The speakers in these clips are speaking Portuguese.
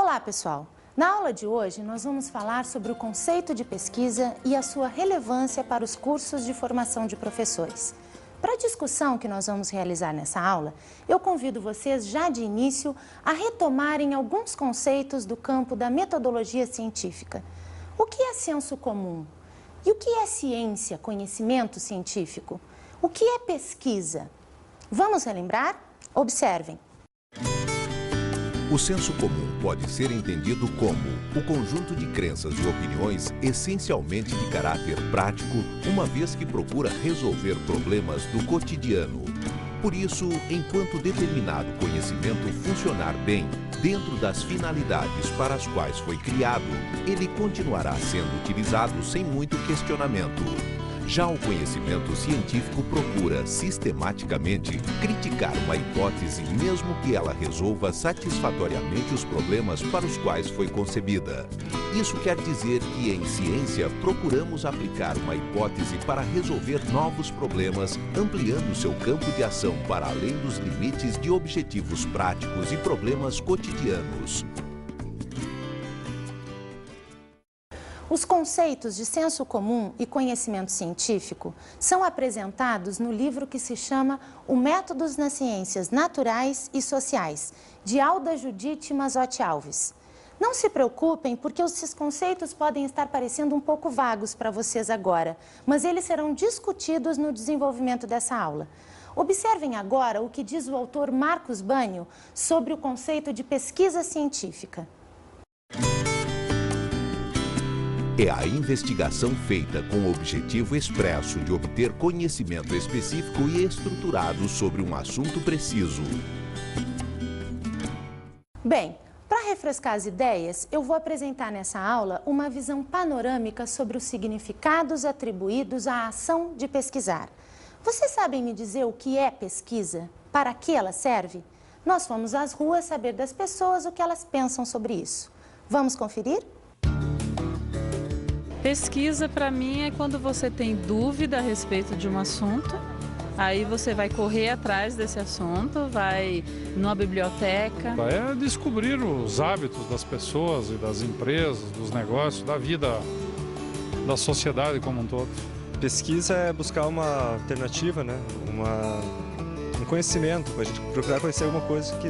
Olá, pessoal! Na aula de hoje, nós vamos falar sobre o conceito de pesquisa e a sua relevância para os cursos de formação de professores. Para a discussão que nós vamos realizar nessa aula, eu convido vocês já de início a retomarem alguns conceitos do campo da metodologia científica. O que é senso comum? E o que é ciência, conhecimento científico? O que é pesquisa? Vamos relembrar? Observem. O senso comum pode ser entendido como o conjunto de crenças e opiniões essencialmente de caráter prático, uma vez que procura resolver problemas do cotidiano. Por isso, enquanto determinado conhecimento funcionar bem dentro das finalidades para as quais foi criado, ele continuará sendo utilizado sem muito questionamento. Já o conhecimento científico procura, sistematicamente, criticar uma hipótese mesmo que ela resolva satisfatoriamente os problemas para os quais foi concebida. Isso quer dizer que, em ciência, procuramos aplicar uma hipótese para resolver novos problemas, ampliando seu campo de ação para além dos limites de objetivos práticos e problemas cotidianos. Os conceitos de senso comum e conhecimento científico são apresentados no livro que se chama O Métodos nas Ciências Naturais e Sociais, de Alda Judite Mazzotti Alves. Não se preocupem, porque esses conceitos podem estar parecendo um pouco vagos para vocês agora, mas eles serão discutidos no desenvolvimento dessa aula. Observem agora o que diz o autor Marcos Banho sobre o conceito de pesquisa científica. É a investigação feita com o objetivo expresso de obter conhecimento específico e estruturado sobre um assunto preciso. Bem, para refrescar as ideias, eu vou apresentar nessa aula uma visão panorâmica sobre os significados atribuídos à ação de pesquisar. Vocês sabem me dizer o que é pesquisa? Para que ela serve? Nós fomos às ruas saber das pessoas o que elas pensam sobre isso. Vamos conferir? Pesquisa, para mim, é quando você tem dúvida a respeito de um assunto, aí você vai correr atrás desse assunto, vai numa biblioteca. É descobrir os hábitos das pessoas e das empresas, dos negócios, da vida, da sociedade como um todo. Pesquisa é buscar uma alternativa, né? Um conhecimento, a gente procurar conhecer alguma coisa que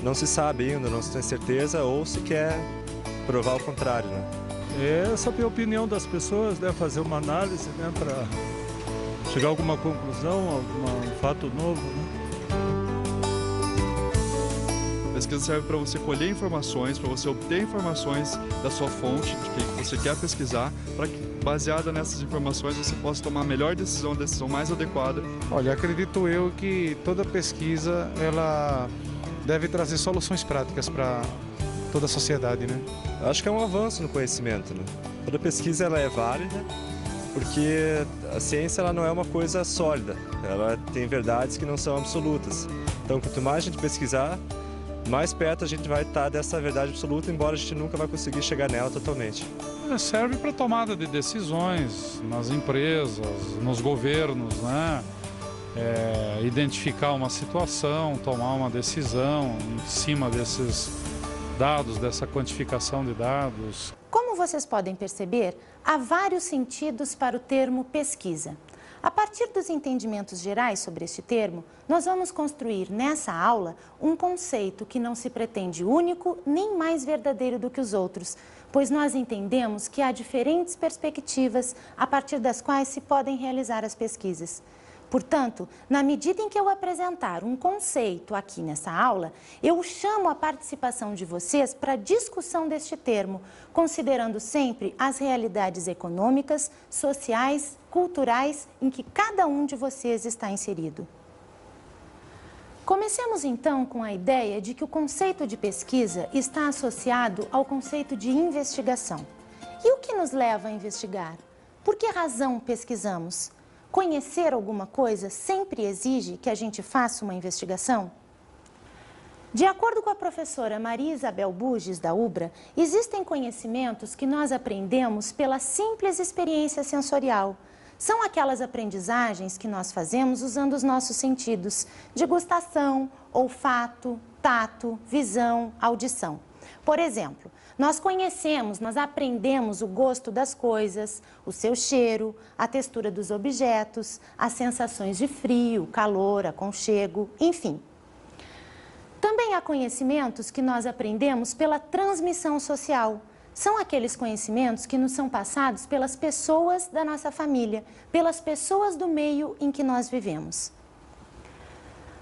não se sabe ainda, não se tem certeza ou se quer provar o contrário, né? É saber a opinião das pessoas, né? Fazer uma análise, né? Para chegar a alguma conclusão, um fato novo, né? A pesquisa serve para você colher informações, para você obter informações da sua fonte, de que você quer pesquisar, para que, baseada nessas informações, você possa tomar a melhor decisão, a decisão mais adequada. Olha, acredito eu que toda pesquisa ela deve trazer soluções práticas para toda a sociedade, né? Acho que é um avanço no conhecimento, né? Toda pesquisa ela é válida, porque a ciência ela não é uma coisa sólida, ela tem verdades que não são absolutas. Então, quanto mais a gente pesquisar, mais perto a gente vai estar dessa verdade absoluta, embora a gente nunca vai conseguir chegar nela totalmente. Serve para tomada de decisões nas empresas, nos governos, né? Identificar uma situação, tomar uma decisão em cima desses dados, dessa quantificação de dados. Como vocês podem perceber, há vários sentidos para o termo pesquisa. A partir dos entendimentos gerais sobre este termo, nós vamos construir nessa aula um conceito que não se pretende único nem mais verdadeiro do que os outros, pois nós entendemos que há diferentes perspectivas a partir das quais se podem realizar as pesquisas. Portanto, na medida em que eu apresentar um conceito aqui nessa aula, eu chamo a participação de vocês para a discussão deste termo, considerando sempre as realidades econômicas, sociais, culturais em que cada um de vocês está inserido. Comecemos então com a ideia de que o conceito de pesquisa está associado ao conceito de investigação. E o que nos leva a investigar? Por que razão pesquisamos? Conhecer alguma coisa sempre exige que a gente faça uma investigação? De acordo com a professora Maria Isabel Buges, da UBRA, existem conhecimentos que nós aprendemos pela simples experiência sensorial. São aquelas aprendizagens que nós fazemos usando os nossos sentidos, de gustação, olfato, tato, visão, audição. Por exemplo, nós conhecemos, nós aprendemos o gosto das coisas, o seu cheiro, a textura dos objetos, as sensações de frio, calor, aconchego, enfim. Também há conhecimentos que nós aprendemos pela transmissão social. São aqueles conhecimentos que nos são passados pelas pessoas da nossa família, pelas pessoas do meio em que nós vivemos.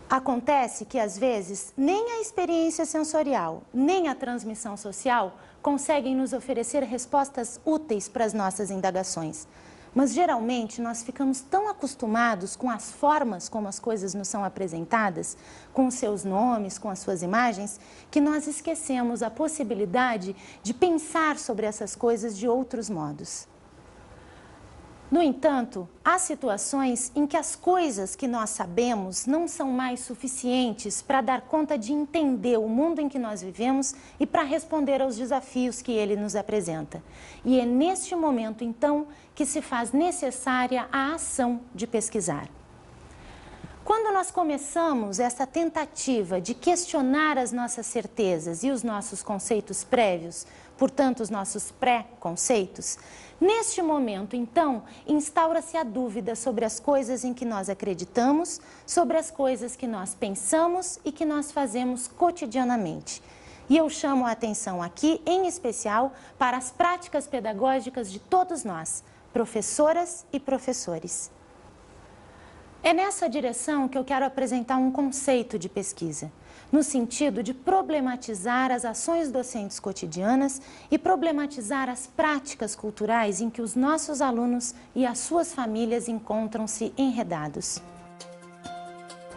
Acontece que, às vezes, nem a experiência sensorial, nem a transmissão social conseguem nos oferecer respostas úteis para as nossas indagações. Mas, geralmente, nós ficamos tão acostumados com as formas como as coisas nos são apresentadas, com os seus nomes, com as suas imagens, que nós esquecemos a possibilidade de pensar sobre essas coisas de outros modos. No entanto, há situações em que as coisas que nós sabemos não são mais suficientes para dar conta de entender o mundo em que nós vivemos e para responder aos desafios que ele nos apresenta. E é neste momento, então, que se faz necessária a ação de pesquisar. Quando nós começamos essa tentativa de questionar as nossas certezas e os nossos conceitos prévios, portanto, os nossos pré-conceitos, neste momento, então, instaura-se a dúvida sobre as coisas em que nós acreditamos, sobre as coisas que nós pensamos e que nós fazemos cotidianamente. E eu chamo a atenção aqui, em especial, para as práticas pedagógicas de todos nós, professoras e professores. É nessa direção que eu quero apresentar um conceito de pesquisa, no sentido de problematizar as ações docentes cotidianas e problematizar as práticas culturais em que os nossos alunos e as suas famílias encontram-se enredados.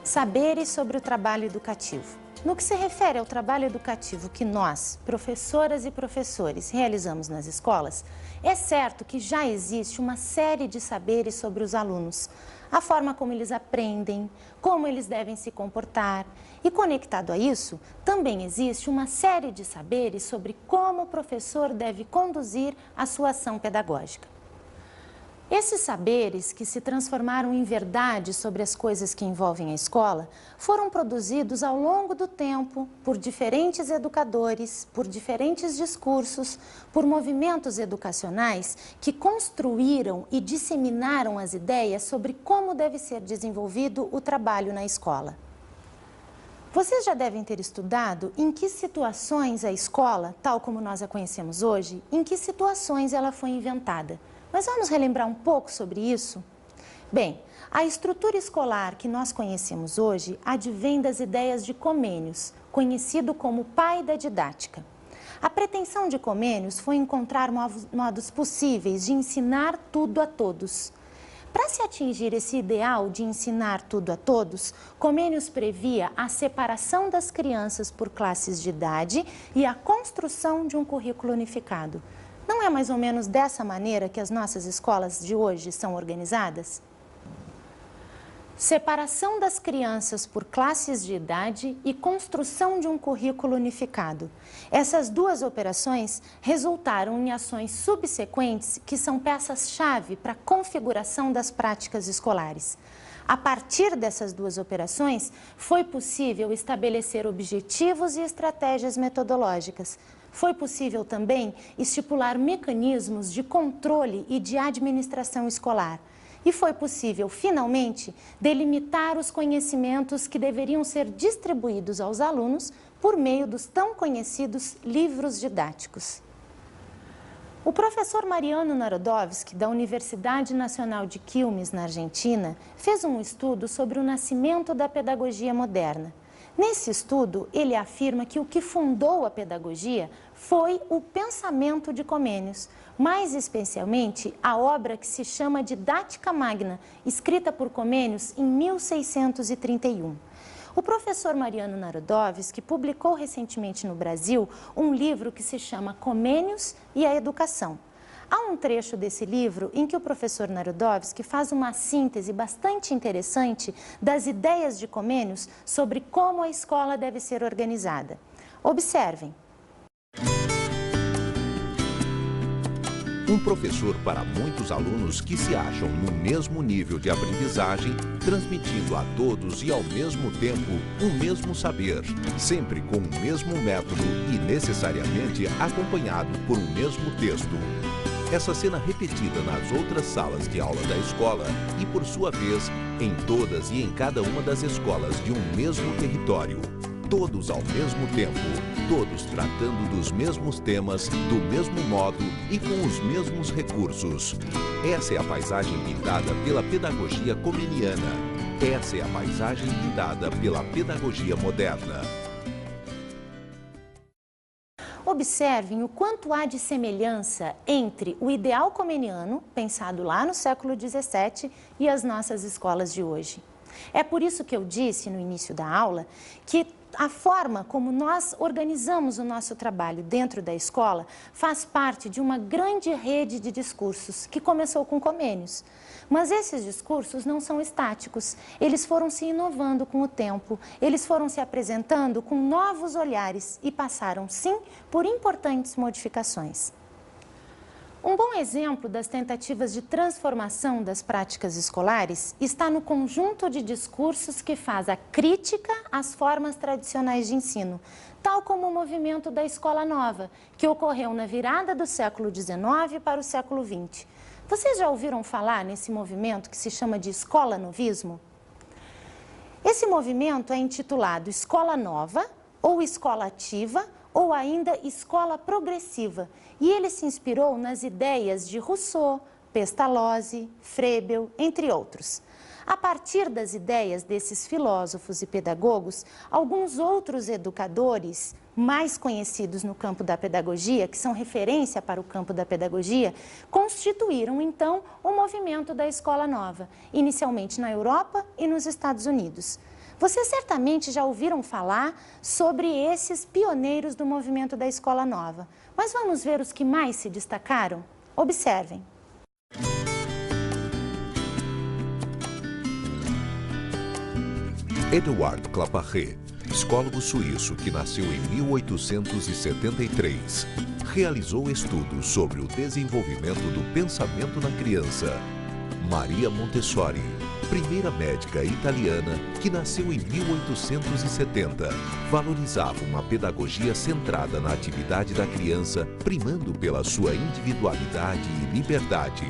Saberes sobre o trabalho educativo. No que se refere ao trabalho educativo que nós, professoras e professores, realizamos nas escolas, é certo que já existe uma série de saberes sobre os alunos, a forma como eles aprendem, como eles devem se comportar. E conectado a isso, também existe uma série de saberes sobre como o professor deve conduzir a sua ação pedagógica. Esses saberes, que se transformaram em verdade sobre as coisas que envolvem a escola, foram produzidos ao longo do tempo por diferentes educadores, por diferentes discursos, por movimentos educacionais que construíram e disseminaram as ideias sobre como deve ser desenvolvido o trabalho na escola. Vocês já devem ter estudado em que situações a escola, tal como nós a conhecemos hoje, em que situações ela foi inventada. Mas vamos relembrar um pouco sobre isso? Bem, a estrutura escolar que nós conhecemos hoje advém das ideias de Comênios, conhecido como pai da didática. A pretensão de Comênios foi encontrar modos possíveis de ensinar tudo a todos. Para se atingir esse ideal de ensinar tudo a todos, Comênios previa a separação das crianças por classes de idade e a construção de um currículo unificado. Não é mais ou menos dessa maneira que as nossas escolas de hoje são organizadas? Separação das crianças por classes de idade e construção de um currículo unificado. Essas duas operações resultaram em ações subsequentes que são peças-chave para a configuração das práticas escolares. A partir dessas duas operações, foi possível estabelecer objetivos e estratégias metodológicas. Foi possível também estipular mecanismos de controle e de administração escolar. E foi possível, finalmente, delimitar os conhecimentos que deveriam ser distribuídos aos alunos por meio dos tão conhecidos livros didáticos. O professor Mariano Narodowski, da Universidade Nacional de Quilmes, na Argentina, fez um estudo sobre o nascimento da pedagogia moderna. Nesse estudo, ele afirma que o que fundou a pedagogia foi o pensamento de Comênios, mais especialmente a obra que se chama Didática Magna, escrita por Comênios em 1631. O professor Mariano Narodowski publicou recentemente no Brasil um livro que se chama Comênios e a Educação. Há um trecho desse livro em que o professor Narodowski faz uma síntese bastante interessante das ideias de Comênios sobre como a escola deve ser organizada. Observem. Um professor para muitos alunos que se acham no mesmo nível de aprendizagem, transmitindo a todos e ao mesmo tempo o mesmo saber, sempre com o mesmo método e necessariamente acompanhado por um mesmo texto. Essa cena repetida nas outras salas de aula da escola e, por sua vez, em todas e em cada uma das escolas de um mesmo território. Todos ao mesmo tempo, todos tratando dos mesmos temas, do mesmo modo e com os mesmos recursos. Essa é a paisagem pintada pela pedagogia comeniana. Essa é a paisagem pintada pela pedagogia moderna. Observem o quanto há de semelhança entre o ideal comeniano, pensado lá no século XVII, e as nossas escolas de hoje. É por isso que eu disse no início da aula que a forma como nós organizamos o nosso trabalho dentro da escola faz parte de uma grande rede de discursos que começou com Comênios. Mas esses discursos não são estáticos, eles foram se inovando com o tempo, eles foram se apresentando com novos olhares e passaram, sim, por importantes modificações. Um bom exemplo das tentativas de transformação das práticas escolares está no conjunto de discursos que faz a crítica às formas tradicionais de ensino, tal como o movimento da Escola Nova, que ocorreu na virada do século XIX para o século XX. Vocês já ouviram falar nesse movimento que se chama de escola novismo? Esse movimento é intitulado Escola Nova, ou Escola Ativa, ou ainda Escola Progressiva, e ele se inspirou nas ideias de Rousseau, Pestalozzi, Froebel, entre outros. A partir das ideias desses filósofos e pedagogos, alguns outros educadores mais conhecidos no campo da pedagogia, que são referência para o campo da pedagogia, constituíram então o movimento da Escola Nova, inicialmente na Europa e nos Estados Unidos. Vocês certamente já ouviram falar sobre esses pioneiros do movimento da Escola Nova, mas vamos ver os que mais se destacaram? Observem. Edouard Claparède, psicólogo suíço que nasceu em 1873, realizou estudos sobre o desenvolvimento do pensamento na criança. Maria Montessori, primeira médica italiana que nasceu em 1870, valorizava uma pedagogia centrada na atividade da criança, primando pela sua individualidade e liberdade.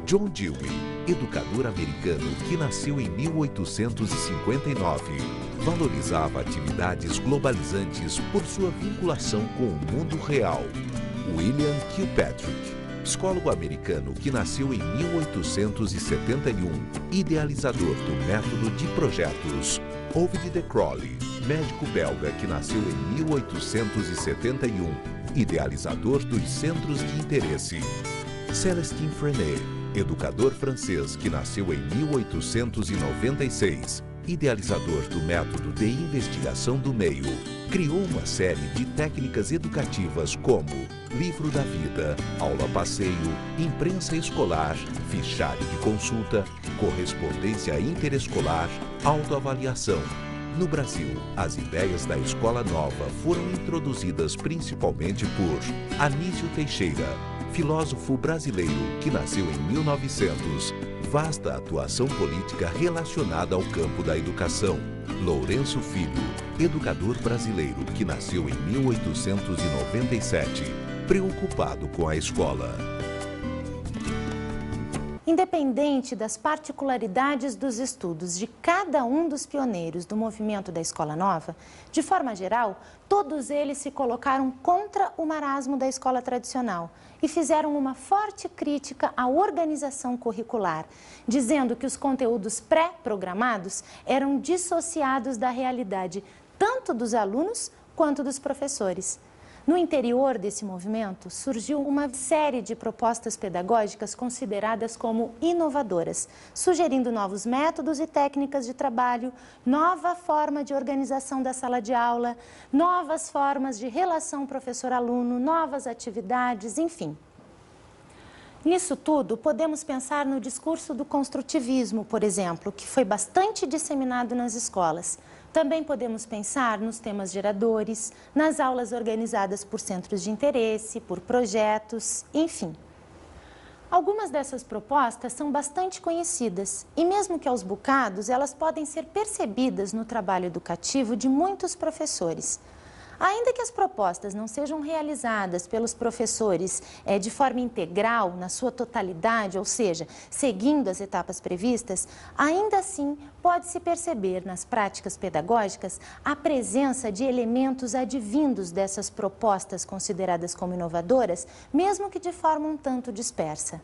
John Dewey, educador americano que nasceu em 1859, valorizava atividades globalizantes por sua vinculação com o mundo real. William Kilpatrick, psicólogo americano que nasceu em 1871, idealizador do método de projetos. Ovid de Crowley, médico belga que nasceu em 1871, idealizador dos centros de interesse. Célestin Freinet, educador francês que nasceu em 1896, idealizador do método de investigação do meio, criou uma série de técnicas educativas como livro da vida, aula-passeio, imprensa escolar, fichário de consulta, correspondência interescolar, autoavaliação. No Brasil, as ideias da Escola Nova foram introduzidas principalmente por Anísio Teixeira, filósofo brasileiro que nasceu em 1900, vasta atuação política relacionada ao campo da educação. Lourenço Filho, educador brasileiro que nasceu em 1897, preocupado com a escola. Independente das particularidades dos estudos de cada um dos pioneiros do movimento da Escola Nova, de forma geral, todos eles se colocaram contra o marasmo da escola tradicional e fizeram uma forte crítica à organização curricular, dizendo que os conteúdos pré-programados eram dissociados da realidade tanto dos alunos quanto dos professores. No interior desse movimento, surgiu uma série de propostas pedagógicas consideradas como inovadoras, sugerindo novos métodos e técnicas de trabalho, nova forma de organização da sala de aula, novas formas de relação professor-aluno, novas atividades, enfim. Nisso tudo, podemos pensar no discurso do construtivismo, por exemplo, que foi bastante disseminado nas escolas. Também podemos pensar nos temas geradores, nas aulas organizadas por centros de interesse, por projetos, enfim. Algumas dessas propostas são bastante conhecidas e, mesmo que aos bocados, elas podem ser percebidas no trabalho educativo de muitos professores. Ainda que as propostas não sejam realizadas pelos professores de forma integral, na sua totalidade, ou seja, seguindo as etapas previstas, ainda assim pode-se perceber nas práticas pedagógicas a presença de elementos advindos dessas propostas consideradas como inovadoras, mesmo que de forma um tanto dispersa.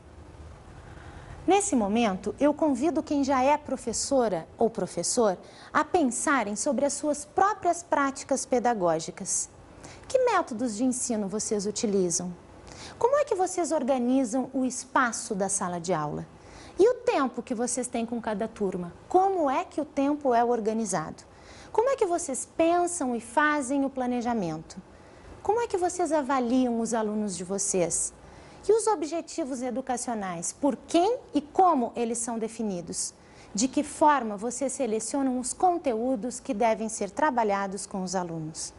Nesse momento, eu convido quem já é professora ou professor a pensarem sobre as suas próprias práticas pedagógicas. Que métodos de ensino vocês utilizam? Como é que vocês organizam o espaço da sala de aula? E o tempo que vocês têm com cada turma? Como é que o tempo é organizado? Como é que vocês pensam e fazem o planejamento? Como é que vocês avaliam os alunos de vocês? E os objetivos educacionais, por quem e como eles são definidos? De que forma vocês selecionam os conteúdos que devem ser trabalhados com os alunos?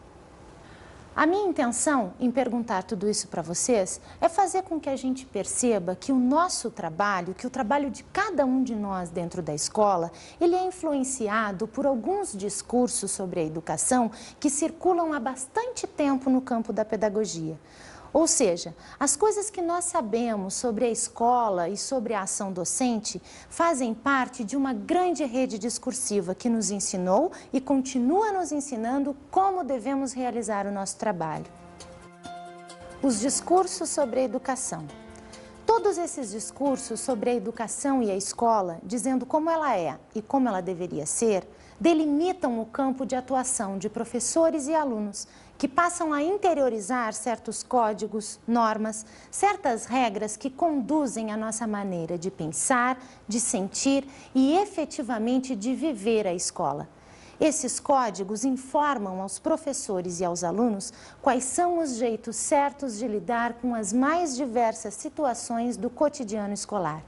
A minha intenção em perguntar tudo isso para vocês é fazer com que a gente perceba que o nosso trabalho, que o trabalho de cada um de nós dentro da escola, ele é influenciado por alguns discursos sobre a educação que circulam há bastante tempo no campo da pedagogia. Ou seja, as coisas que nós sabemos sobre a escola e sobre a ação docente fazem parte de uma grande rede discursiva que nos ensinou e continua nos ensinando como devemos realizar o nosso trabalho. Os discursos sobre a educação. Todos esses discursos sobre a educação e a escola, dizendo como ela é e como ela deveria ser, delimitam o campo de atuação de professores e alunos, que passam a interiorizar certos códigos, normas, certas regras que conduzem a nossa maneira de pensar, de sentir e efetivamente de viver a escola. Esses códigos informam aos professores e aos alunos quais são os jeitos certos de lidar com as mais diversas situações do cotidiano escolar.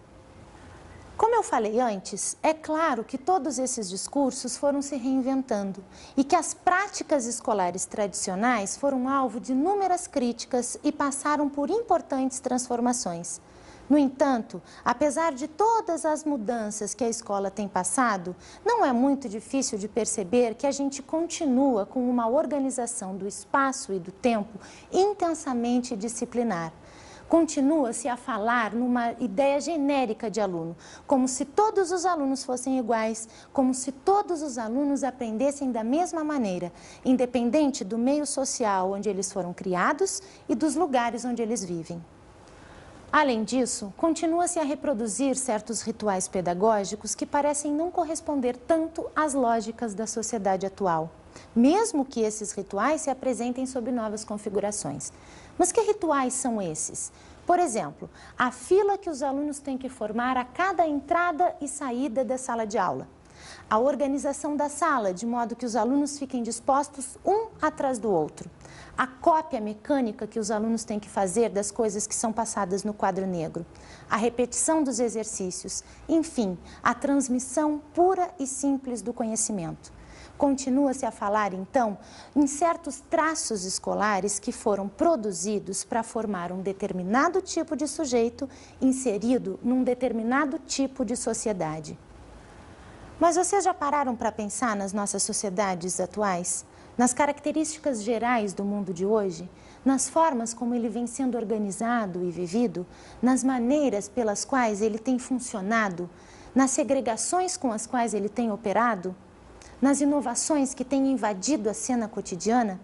Como eu falei antes, é claro que todos esses discursos foram se reinventando e que as práticas escolares tradicionais foram alvo de inúmeras críticas e passaram por importantes transformações. No entanto, apesar de todas as mudanças que a escola tem passado, não é muito difícil de perceber que a gente continua com uma organização do espaço e do tempo intensamente disciplinar. Continua-se a falar numa ideia genérica de aluno, como se todos os alunos fossem iguais, como se todos os alunos aprendessem da mesma maneira, independente do meio social onde eles foram criados e dos lugares onde eles vivem. Além disso, continua-se a reproduzir certos rituais pedagógicos que parecem não corresponder tanto às lógicas da sociedade atual, mesmo que esses rituais se apresentem sob novas configurações. Mas que rituais são esses? Por exemplo, a fila que os alunos têm que formar a cada entrada e saída da sala de aula. A organização da sala, de modo que os alunos fiquem dispostos um atrás do outro. A cópia mecânica que os alunos têm que fazer das coisas que são passadas no quadro negro. A repetição dos exercícios. Enfim, a transmissão pura e simples do conhecimento. Continua-se a falar, então, em certos traços escolares que foram produzidos para formar um determinado tipo de sujeito inserido num determinado tipo de sociedade. Mas vocês já pararam para pensar nas nossas sociedades atuais? Nas características gerais do mundo de hoje? Nas formas como ele vem sendo organizado e vivido? Nas maneiras pelas quais ele tem funcionado? Nas segregações com as quais ele tem operado? Nas inovações que têm invadido a cena cotidiana?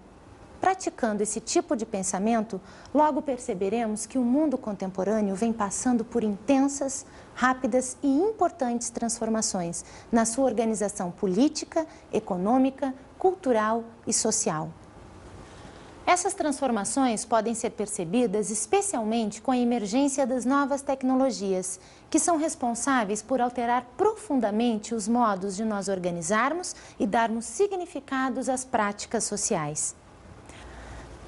Praticando esse tipo de pensamento, logo perceberemos que o mundo contemporâneo vem passando por intensas, rápidas e importantes transformações na sua organização política, econômica, cultural e social. Essas transformações podem ser percebidas especialmente com a emergência das novas tecnologias, que são responsáveis por alterar profundamente os modos de nós organizarmos e darmos significados às práticas sociais.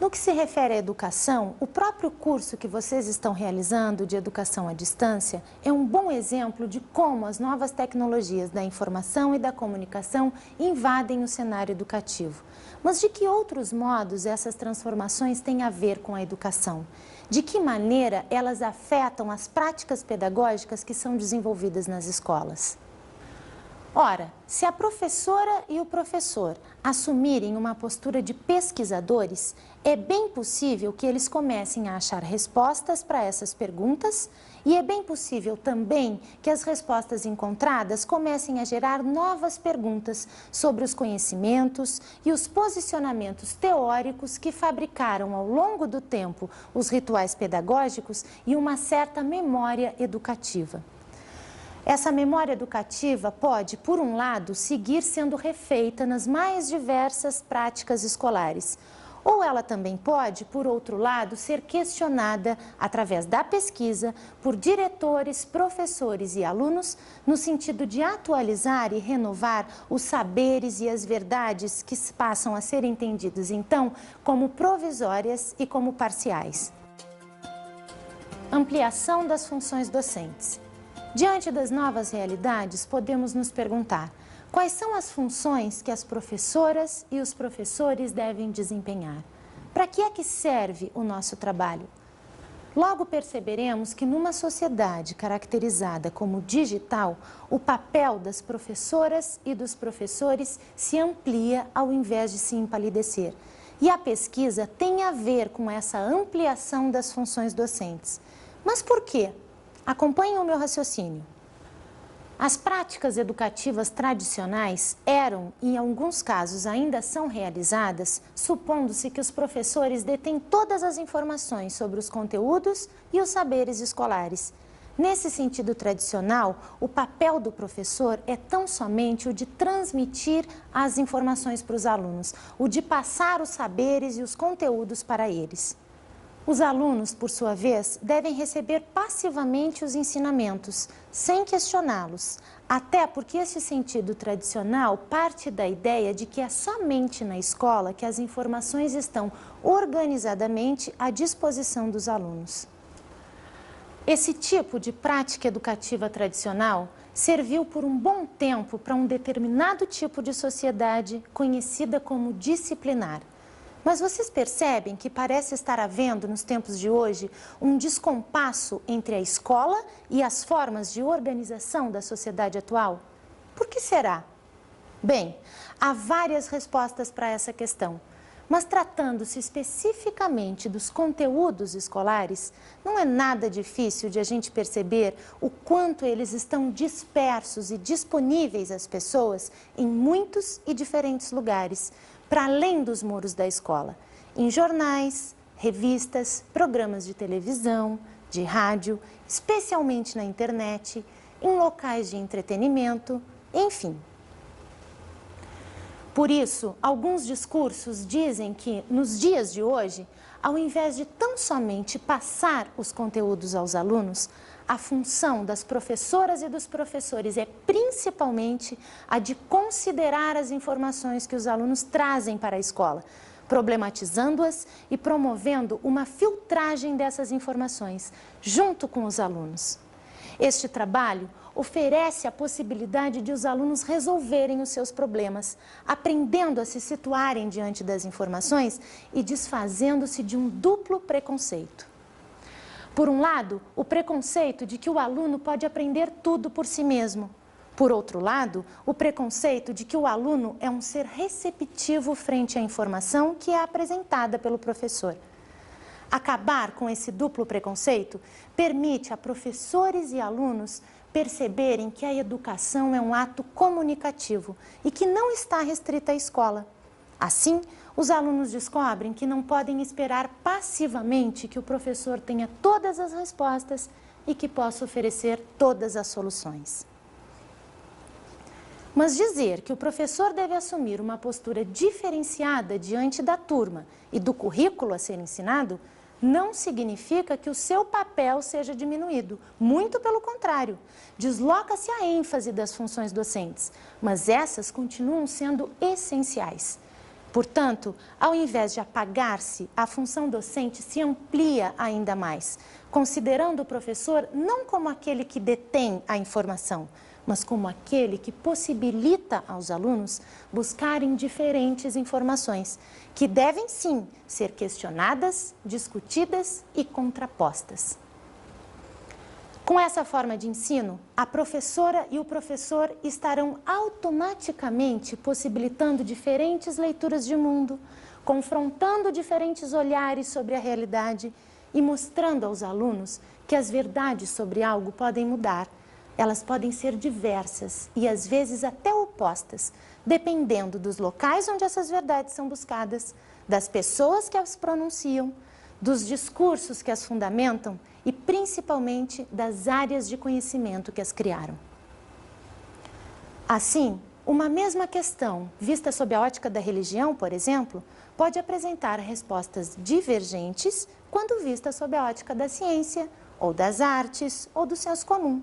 No que se refere à educação, o próprio curso que vocês estão realizando de educação à distância é um bom exemplo de como as novas tecnologias da informação e da comunicação invadem o cenário educativo. Mas de que outros modos essas transformações têm a ver com a educação? De que maneira elas afetam as práticas pedagógicas que são desenvolvidas nas escolas? Ora, se a professora e o professor assumirem uma postura de pesquisadores, é bem possível que eles comecem a achar respostas para essas perguntas e é bem possível também que as respostas encontradas comecem a gerar novas perguntas sobre os conhecimentos e os posicionamentos teóricos que fabricaram ao longo do tempo os rituais pedagógicos e uma certa memória educativa. Essa memória educativa pode, por um lado, seguir sendo refeita nas mais diversas práticas escolares, ou ela também pode, por outro lado, ser questionada através da pesquisa por diretores, professores e alunos, no sentido de atualizar e renovar os saberes e as verdades que passam a ser entendidos, então, como provisórias e como parciais. Ampliação das funções docentes. Diante das novas realidades, podemos nos perguntar quais são as funções que as professoras e os professores devem desempenhar. Para que é que serve o nosso trabalho? Logo perceberemos que numa sociedade caracterizada como digital, o papel das professoras e dos professores se amplia ao invés de se empalidecer. E a pesquisa tem a ver com essa ampliação das funções docentes. Mas por quê? Acompanhem o meu raciocínio. As práticas educativas tradicionais eram, e em alguns casos ainda são realizadas, supondo-se que os professores detêm todas as informações sobre os conteúdos e os saberes escolares. Nesse sentido tradicional, o papel do professor é tão somente o de transmitir as informações para os alunos, o de passar os saberes e os conteúdos para eles. Os alunos, por sua vez, devem receber passivamente os ensinamentos, sem questioná-los, até porque esse sentido tradicional parte da ideia de que é somente na escola que as informações estão organizadamente à disposição dos alunos. Esse tipo de prática educativa tradicional serviu por um bom tempo para um determinado tipo de sociedade conhecida como disciplinar. Mas vocês percebem que parece estar havendo, nos tempos de hoje, um descompasso entre a escola e as formas de organização da sociedade atual? Por que será? Bem, há várias respostas para essa questão, mas tratando-se especificamente dos conteúdos escolares, não é nada difícil de a gente perceber o quanto eles estão dispersos e disponíveis às pessoas em muitos e diferentes lugares, para além dos muros da escola, em jornais, revistas, programas de televisão, de rádio, especialmente na internet, em locais de entretenimento, enfim. Por isso, alguns discursos dizem que, nos dias de hoje, ao invés de tão somente passar os conteúdos aos alunos, a função das professoras e dos professores é principalmente a de considerar as informações que os alunos trazem para a escola, problematizando-as e promovendo uma filtragem dessas informações, junto com os alunos. Este trabalho oferece a possibilidade de os alunos resolverem os seus problemas, aprendendo a se situarem diante das informações e desfazendo-se de um duplo preconceito. Por um lado, o preconceito de que o aluno pode aprender tudo por si mesmo. Por outro lado, o preconceito de que o aluno é um ser receptivo frente à informação que é apresentada pelo professor. Acabar com esse duplo preconceito permite a professores e alunos perceberem que a educação é um ato comunicativo e que não está restrita à escola. Assim, os alunos descobrem que não podem esperar passivamente que o professor tenha todas as respostas e que possa oferecer todas as soluções. Mas dizer que o professor deve assumir uma postura diferenciada diante da turma e do currículo a ser ensinado não significa que o seu papel seja diminuído. Muito pelo contrário, desloca-se a ênfase das funções docentes, mas essas continuam sendo essenciais. Portanto, ao invés de apagar-se, a função docente se amplia ainda mais, considerando o professor não como aquele que detém a informação, mas como aquele que possibilita aos alunos buscarem diferentes informações, que devem sim ser questionadas, discutidas e contrapostas. Com essa forma de ensino, a professora e o professor estarão automaticamente possibilitando diferentes leituras de mundo, confrontando diferentes olhares sobre a realidade e mostrando aos alunos que as verdades sobre algo podem mudar. Elas podem ser diversas e às vezes até opostas, dependendo dos locais onde essas verdades são buscadas, das pessoas que as pronunciam, dos discursos que as fundamentam e principalmente das áreas de conhecimento que as criaram. Assim, uma mesma questão, vista sob a ótica da religião, por exemplo, pode apresentar respostas divergentes quando vista sob a ótica da ciência, ou das artes, ou do senso comum.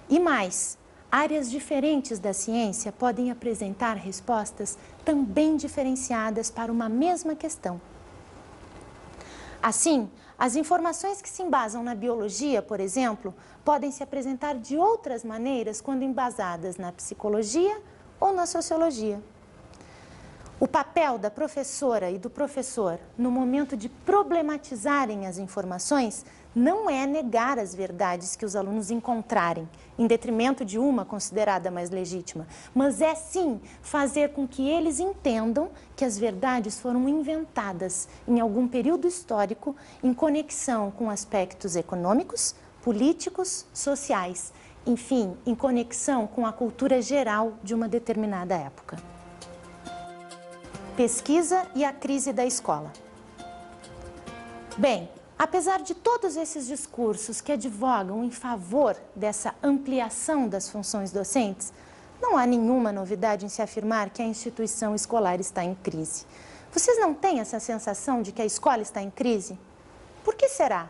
E mais, áreas diferentes da ciência podem apresentar respostas também diferenciadas para uma mesma questão. Assim, as informações que se embasam na biologia, por exemplo, podem se apresentar de outras maneiras quando embasadas na psicologia ou na sociologia. O papel da professora e do professor no momento de problematizarem as informações não é negar as verdades que os alunos encontrarem, em detrimento de uma considerada mais legítima, mas é sim fazer com que eles entendam que as verdades foram inventadas em algum período histórico em conexão com aspectos econômicos, políticos, sociais, enfim, em conexão com a cultura geral de uma determinada época. Pesquisa e a crise da escola. Bem, apesar de todos esses discursos que advogam em favor dessa ampliação das funções docentes, não há nenhuma novidade em se afirmar que a instituição escolar está em crise. Vocês não têm essa sensação de que a escola está em crise? Por que será?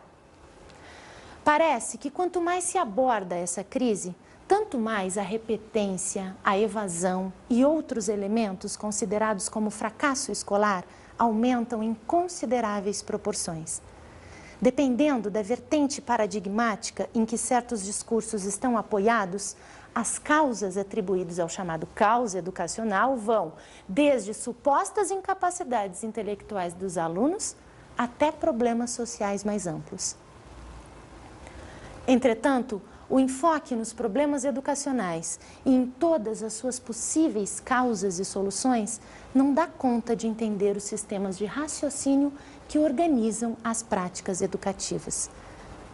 Parece que quanto mais se aborda essa crise, tanto mais a repetência, a evasão e outros elementos considerados como fracasso escolar aumentam em consideráveis proporções. Dependendo da vertente paradigmática em que certos discursos estão apoiados, as causas atribuídas ao chamado caos educacional vão desde supostas incapacidades intelectuais dos alunos até problemas sociais mais amplos. Entretanto, o enfoque nos problemas educacionais e em todas as suas possíveis causas e soluções não dá conta de entender os sistemas de raciocínio que organizam as práticas educativas.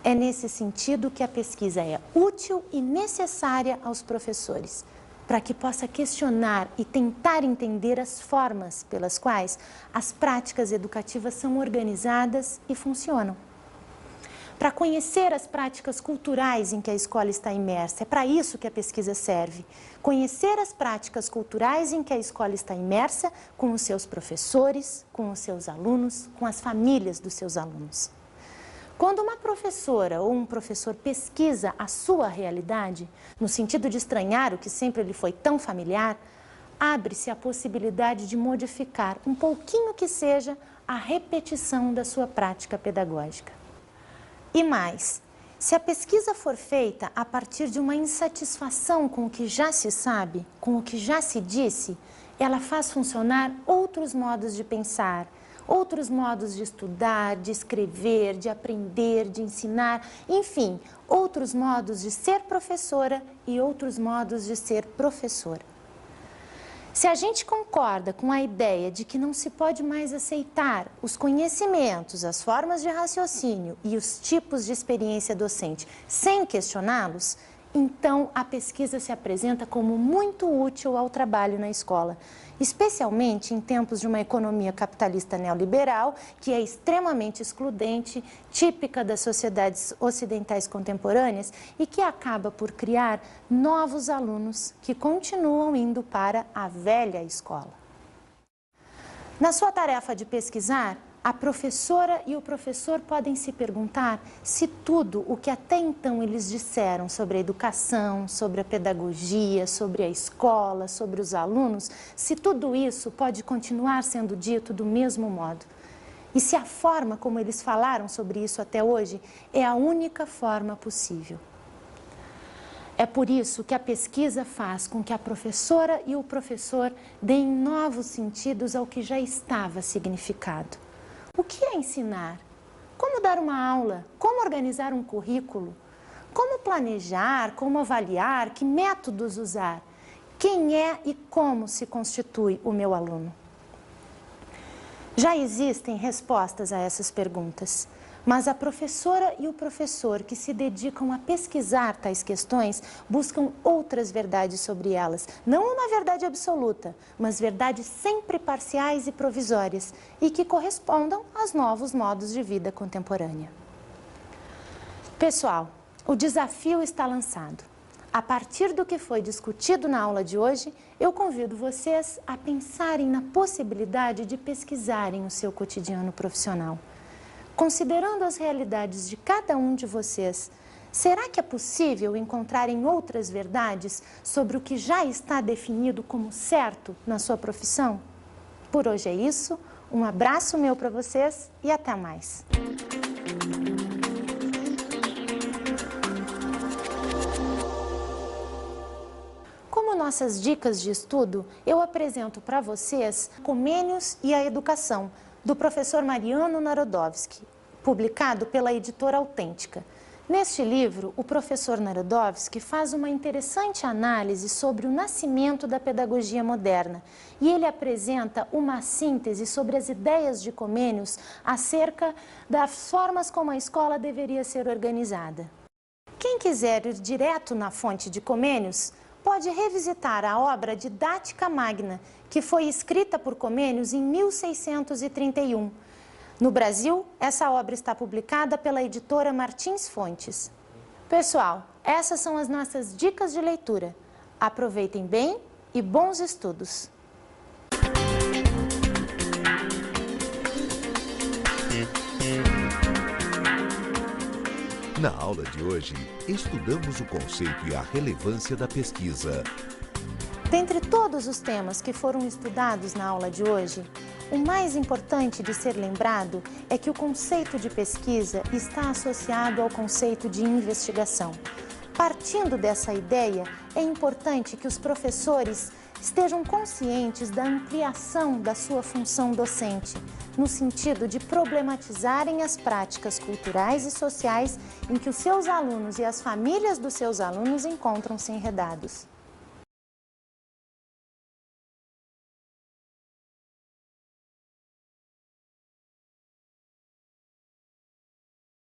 É nesse sentido que a pesquisa é útil e necessária aos professores, para que possa questionar e tentar entender as formas pelas quais as práticas educativas são organizadas e funcionam. Para conhecer as práticas culturais em que a escola está imersa. É para isso que a pesquisa serve. Conhecer as práticas culturais em que a escola está imersa com os seus professores, com os seus alunos, com as famílias dos seus alunos. Quando uma professora ou um professor pesquisa a sua realidade, no sentido de estranhar o que sempre lhe foi tão familiar, abre-se a possibilidade de modificar um pouquinho que seja a repetição da sua prática pedagógica. E mais, se a pesquisa for feita a partir de uma insatisfação com o que já se sabe, com o que já se disse, ela faz funcionar outros modos de pensar, outros modos de estudar, de escrever, de aprender, de ensinar, enfim, outros modos de ser professora e outros modos de ser professor. Se a gente concorda com a ideia de que não se pode mais aceitar os conhecimentos, as formas de raciocínio e os tipos de experiência docente sem questioná-los, então a pesquisa se apresenta como muito útil ao trabalho na escola, especialmente em tempos de uma economia capitalista neoliberal que é extremamente excludente, típica das sociedades ocidentais contemporâneas e que acaba por criar novos alunos que continuam indo para a velha escola. Na sua tarefa de pesquisar, a professora e o professor podem se perguntar se tudo o que até então eles disseram sobre a educação, sobre a pedagogia, sobre a escola, sobre os alunos, se tudo isso pode continuar sendo dito do mesmo modo. E se a forma como eles falaram sobre isso até hoje é a única forma possível. É por isso que a pesquisa faz com que a professora e o professor deem novos sentidos ao que já estava significado. O que é ensinar? Como dar uma aula? Como organizar um currículo? Como planejar? Como avaliar? Que métodos usar? Quem é e como se constitui o meu aluno? Já existem respostas a essas perguntas, mas a professora e o professor que se dedicam a pesquisar tais questões buscam outras verdades sobre elas. Não uma verdade absoluta, mas verdades sempre parciais e provisórias e que correspondam aos novos modos de vida contemporânea. Pessoal, o desafio está lançado. A partir do que foi discutido na aula de hoje, eu convido vocês a pensarem na possibilidade de pesquisarem o seu cotidiano profissional. Considerando as realidades de cada um de vocês, será que é possível encontrarem outras verdades sobre o que já está definido como certo na sua profissão? Por hoje é isso, um abraço meu para vocês e até mais! Como nossas dicas de estudo, eu apresento para vocês Comênios e a Educação, do professor Mariano Narodowski, publicado pela editora Autêntica. Neste livro, o professor Narodowski faz uma interessante análise sobre o nascimento da pedagogia moderna e ele apresenta uma síntese sobre as ideias de Comênios acerca das formas como a escola deveria ser organizada. Quem quiser ir direto na fonte de Comênios, pode revisitar a obra Didática Magna, que foi escrita por Comênios em 1631. No Brasil, essa obra está publicada pela editora Martins Fontes. Pessoal, essas são as nossas dicas de leitura. Aproveitem bem e bons estudos! Na aula de hoje, estudamos o conceito e a relevância da pesquisa. Dentre todos os temas que foram estudados na aula de hoje, o mais importante de ser lembrado é que o conceito de pesquisa está associado ao conceito de investigação. Partindo dessa ideia, é importante que os professores estejam conscientes da ampliação da sua função docente, no sentido de problematizarem as práticas culturais e sociais em que os seus alunos e as famílias dos seus alunos encontram-se enredados.